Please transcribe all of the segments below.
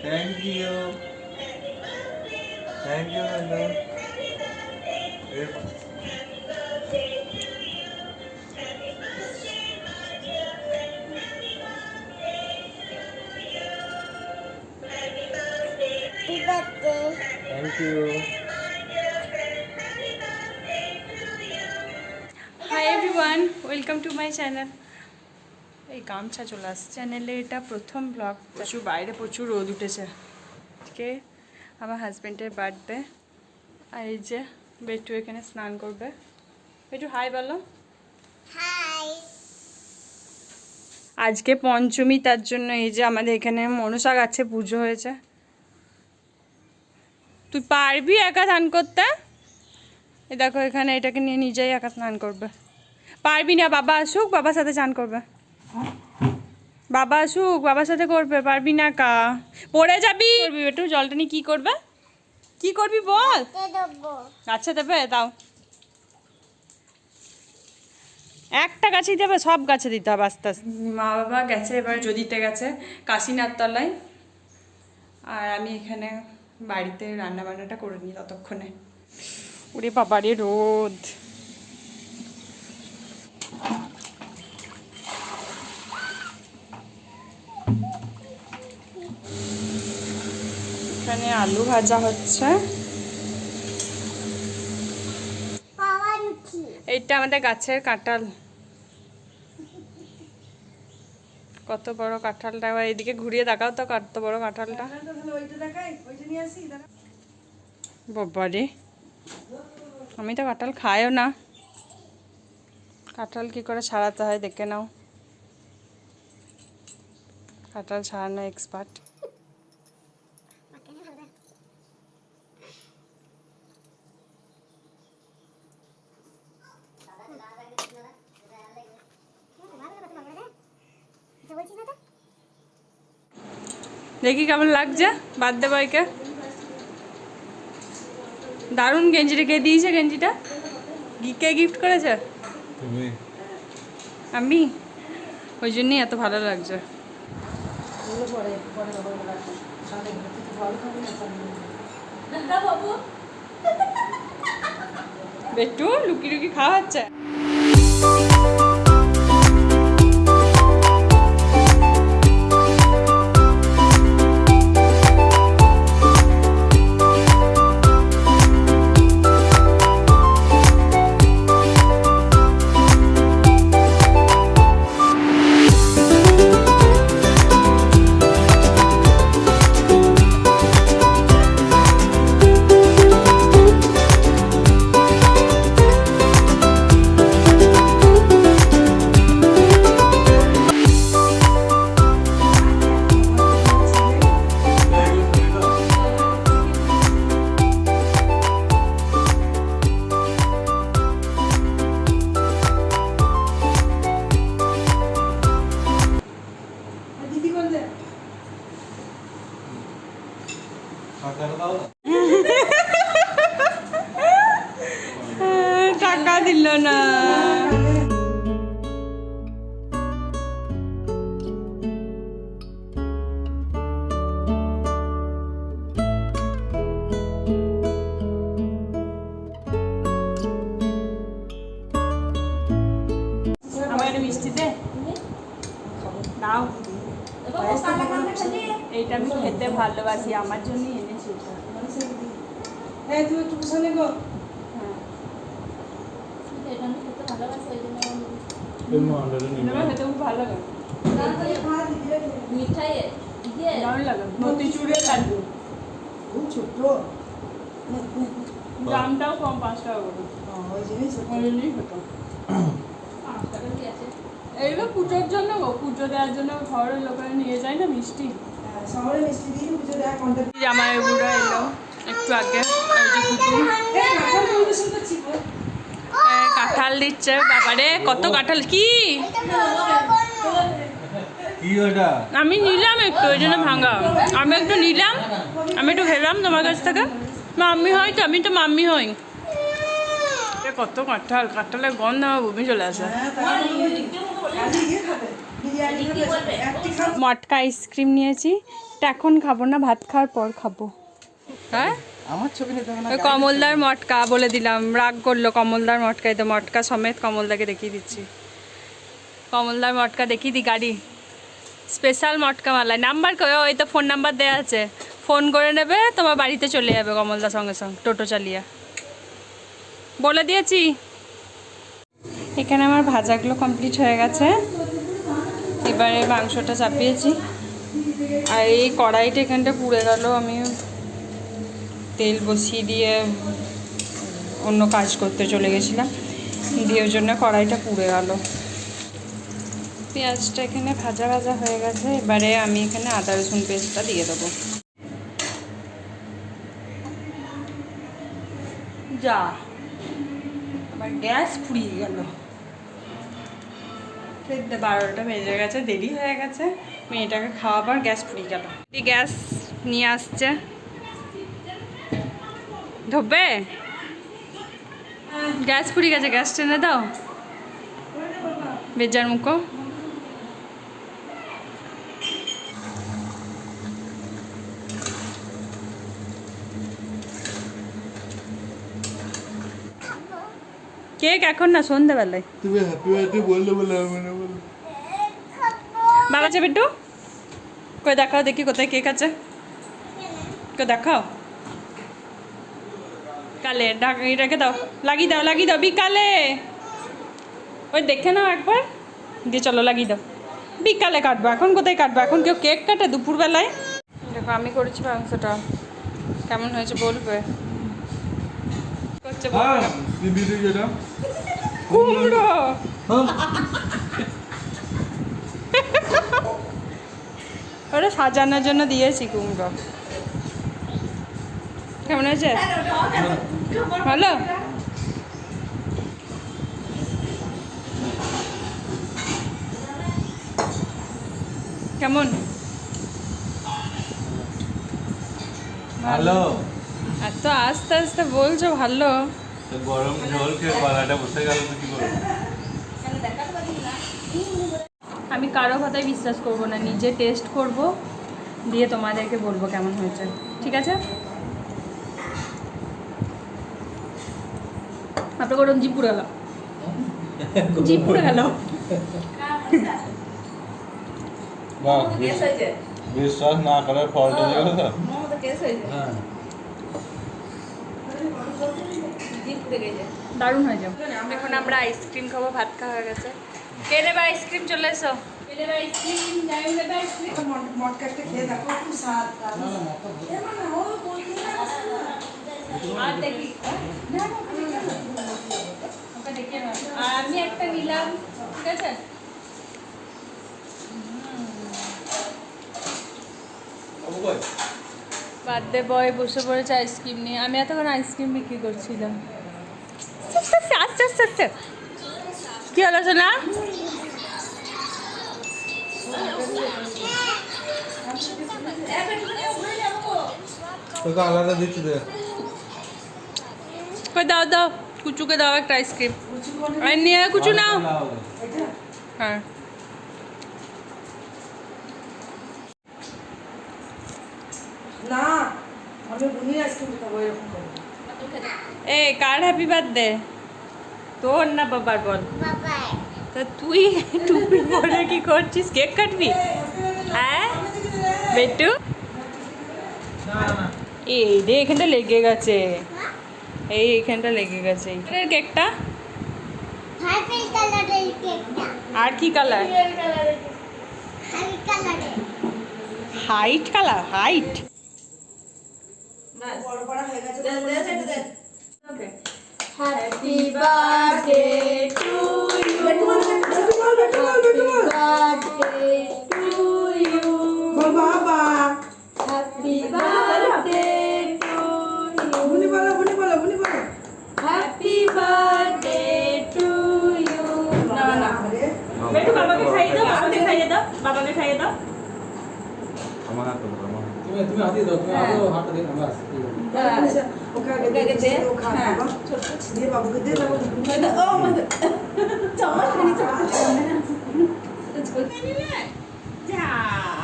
Thank you. Thank you, Nanda. Thank you. Hi everyone, welcome to my channel. এই গামছা চলে আসছে চ্যানেলে, এটা প্রথম ব্লগ। প্রচুর বাইরে প্রচুর রোদ উঠেছে আজকে। আমার হাজব্যান্ডের বার্থডে, আর এই যে বেটু এখানে স্নান করবে। বেটু হাই বলো। হাই। আজকে পঞ্চমী, তার জন্য এই যে আমাদের এখানে মনসা গাছে পুজো হয়েছে। তুই পারবি একা স্নান করতে? এই দেখো এখানে এটাকে নিয়ে নিজেই একা স্নান করবে। পারবি না, বাবা আসুক, বাবার সাথে স্নান করবে। বাবা আসুক, বাবার সাথে করবে। পারবি না একা, পড়ে যাবি। করবি একটু জলটা নিয়ে কি করবে? কি করবি বল। আচ্ছা দেবে, দাও। একটা গাছেই দেবে, সব গাছে দিতে হবে আস্তে আস্তে। মা বাবা গেছে এবার যদিতে গেছে কাশীনাথ তলায়, আর আমি এখানে বাড়িতে রান্না বান্নাটা করে নিই ততক্ষণে। ওরে বাবারে রোদ। এখানে আলু ভাজা হচ্ছে। এইটা আমাদের গাছের কাঁঠাল। কত বড় কাঁঠালটা, এইদিকে ঘুরিয়ে দেখাও তো কত বড় কাঁঠালটা। বাবারে, আমি তো কাঁঠাল খাইও না। কাঁঠাল কি করে ছাড়াতে হয় দেখে নাও। কাঁঠাল ছাড়ানো এক্সপার্ট। দেখি কেমন লাগছে বার্থডে বয়কে। দারুণ গেঞ্জিটা কে দিয়েছে? গেঞ্জিটা কে গিফট করেছে? আমি, ওই জন্যই এত ভালো লাগছে। বেটু লুকি লুকি খাওয়া হচ্ছে। টাকা দিল না। আমার একটা মিষ্টি দে, দাও। এইটা আমি খেতে ভালোবাসি, আমার জন্যই এনেছি। হ্যাঁ তুমি একটু পিছনে গো। খেতে খুব ভালো লাগে। দারুণ লাগে। মতিচুরের লাড্ডু, খুব ছোট্ট, দামটাও কম, 5 টাকা করে। ওই জিনিস ওই জন্যই খেতাম। এইগুলো পুজোর জন্য গো, পুজো দেওয়ার জন্য ঘরের লোকেরা নিয়ে যায় না মিষ্টি। শহরে মিষ্টি দিয়ে পুজো দেওয়া কন্টাক্ট। জামাই বুড়া এলো একটু আগে। এই যে কুকুর কাঁঠাল দিচ্ছে। বাবারে কত কাঁঠাল! কি আমি নিলাম একটু, ওই জন্য ভাঙা। আমি একটু নিলাম, আমি একটু খেলাম তোমার কাছ থেকে। মাম্মি হয় তো, আমি তো মাম্মি হই। কত কাঁঠাল, কাঁঠালের গন্ধ আমার বমি চলে আসে। মটকা আইসক্রিম নিয়েছি, এটা এখন খাবো না, ভাত খাওয়ার পর খাবো। হ্যাঁ আমার ছবি নিতে হবে না। ওই কমলদার মটকা বলে দিলাম, রাগ করলো কমলদার মটকা, এই তো মটকা সমেত কমলদাকে দেখিয়ে দিচ্ছি। কমলদার মটকা দেখিয়ে দি, গাড়ি স্পেশাল মটকা মালাই নাম্বার, ওই তো ফোন নাম্বার দেওয়া আছে, ফোন করে নেবে, তোমার বাড়িতে চলে যাবে কমলদার সঙ্গে সঙ্গে টোটো চালিয়ে, বলে দিয়েছি। এখানে আমার ভাজাগুলো কমপ্লিট হয়ে গেছে, এবারে মাংসটা চাপিয়েছি। আর এই কড়াইটা এখানটা পুড়ে গেল, আমি তেল বসিয়ে দিয়ে অন্য কাজ করতে চলে গেছিলাম, দিয়ে ওই জন্য কড়াইটা পুড়ে গেল। পেঁয়াজটা এখানে ভাজা ভাজা হয়ে গেছে, এবারে আমি এখানে আদা রসুন পেস্টটা দিয়ে দেবো। যা আবার গ্যাস ফুরিয়ে গেল, 12টা বেজে গেছে, দেরি হয়ে গেছে, মেয়েটাকে খাওয়াবার গ্যাস ফুরিয়ে গেল। গ্যাস নিয়ে আসছে, ধোবে গ্যাস ফুরিয়ে গেছে, গ্যাস টেনে দাও বেজার মুখো। কেক এখন না, সন্ধ্যাবেলায়। তুমি হ্যাপি বার্থডে বললে বলে আমি না বললাম। বাবা আছে বিট্টু, কই দেখাও দেখি কোথায় কেক আছে, কই দেখাও। কালে রেখে দাও, লাগিয়ে দাও, লাগিয়ে দাও বিকালে, ওই দেখে নাও একবার, দিয়ে চলো লাগিয়ে দাও। বিকালে কাটবো, এখন কোথায় কাটবো, এখন কেউ কেক কাটে দুপুরবেলায়? দেখো আমি করেছি মাংসটা, কেমন হয়েছে বলবে। করছে বলবে না। দিদি যেটা কুমড়ো ওটা সাজানোর জন্য দিয়েছি কুমড়ো। কেমন হয়েছে, ভালো? কেমন, ভালো। এত আস্তে আস্তে বলছো ভালো। তো গরম ঝোল খেয়ে গলাটা বসে গেল তো কি করবো। আমি কারো কথায় বিশ্বাস করব না, নিজে টেস্ট করব, দিয়ে তোমাদেরকে বলবো কেমন হয়েছে, ঠিক আছে? আপনার গরম জিপ পুড়ে গেল, জিপ পুড়ে গেল। বাহ, বিশ্বাস না করার ফলটা দেখো তো। হ্যাঁ, দারুণ হয়ে যাবে। এখন আমরা আইসক্রিম খাবো, ভাত খাওয়া হয়ে গেছে। কে নেবে আইসক্রিম, চলে এসো। কে নেবে আইসক্রিম, যাই নেবে আইসক্রিম। মটকাটা খেয়ে দেখো, খুব স্বাদ। আর দেখি, ওকে দেখে নাও। আর আমি একটা নিলাম, ঠিক আছে? বার্থডে বয় বসে পড়েছে আইসক্রিম নিয়ে, আমি এতক্ষণ আইসক্রিম বিক্রি করছিলাম। আস্তে আস্তে আস্তে, কি হলো শোনা? তোকে আলাদা দিচ্ছি দে। কই দাও দাও, কুচুকে দাও একটা আইসক্রিম, আর নিয়ে কুচু নাও। হ্যাঁ না, আমি বুনি আইসক্রিম খাবো, এরকম করবো। এ কার হ্যাপি বার্থডে? তোর না বাবার বল। বাবাই তা তুই টুপি পরে কি করছিস, কেক কাটবি? হ্যাঁ বেটু, এই রে এখানটা লেগে গেছে, এই এখানটা লেগে গেছে। এই কেকটা হ্যাপি কালারের কেকটা, আর কি কালার? হ্যাপি কালারের। White colour, white. বড় বড় হয়ে গেছে। Happy birthday to you, happy birthday to you, বাবা হ্যাপি বার্থডে টু ইউ, বুনি বলো, বুনি বলো, বুনি বলো। Happy birthday to you. না না বেটু, বাবাকে খাইয়ে দাও, বাবাকে খাইয়ে দাও, বাবাকে খাইয়ে দাও। আমার হাতে দাও, আমার হাতে। তুমি হাতে দাও, তুমি আগে হাতে দিও না, বাস। ওকে আগে দে, ও খা বাবা। দিয়ে বাবুকে দে, বাবু। যা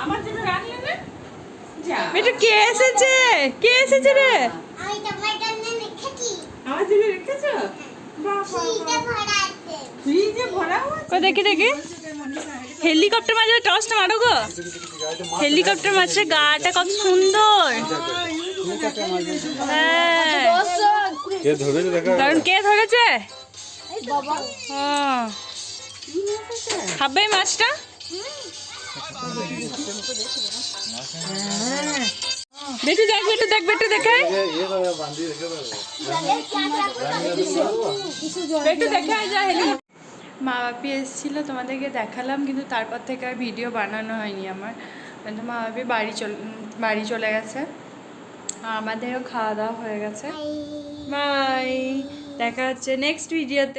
আমার জন্য রাখলে না, বেটু কে এসেছে? কে এসেছে রে? আমি টমেটো নিয়ে রেখেছি। আমার জন্য রেখেছো? ফ্রিজে ভরা আছে। ফ্রিজে ভরা আছে? কই দেখি দেখি। হেলিকপ্টার মাঝে টসটা মারো গো। হেলিকপ্টার মাঝে গাটা কত সুন্দর। হ্যাঁ কে ধরেছে দেখা কারণ কে ধরেছে? বাবা। হ্যাঁ। খাবে এই মাছটা? বেটু দেখ বেটু দেখ বেটু দেখে বেটু দেখে আয় যা হেলিকপ্টার। মা বাপি এসেছিলো তোমাদেরকে দেখালাম কিন্তু তারপর থেকে আর ভিডিও বানানো হয়নি আমার। কিন্তু মা বাপি বাড়ি চলে গেছে। আমাদেরও খাওয়া দাওয়া হয়ে গেছে। বাই, দেখা হচ্ছে নেক্সট ভিডিওতে।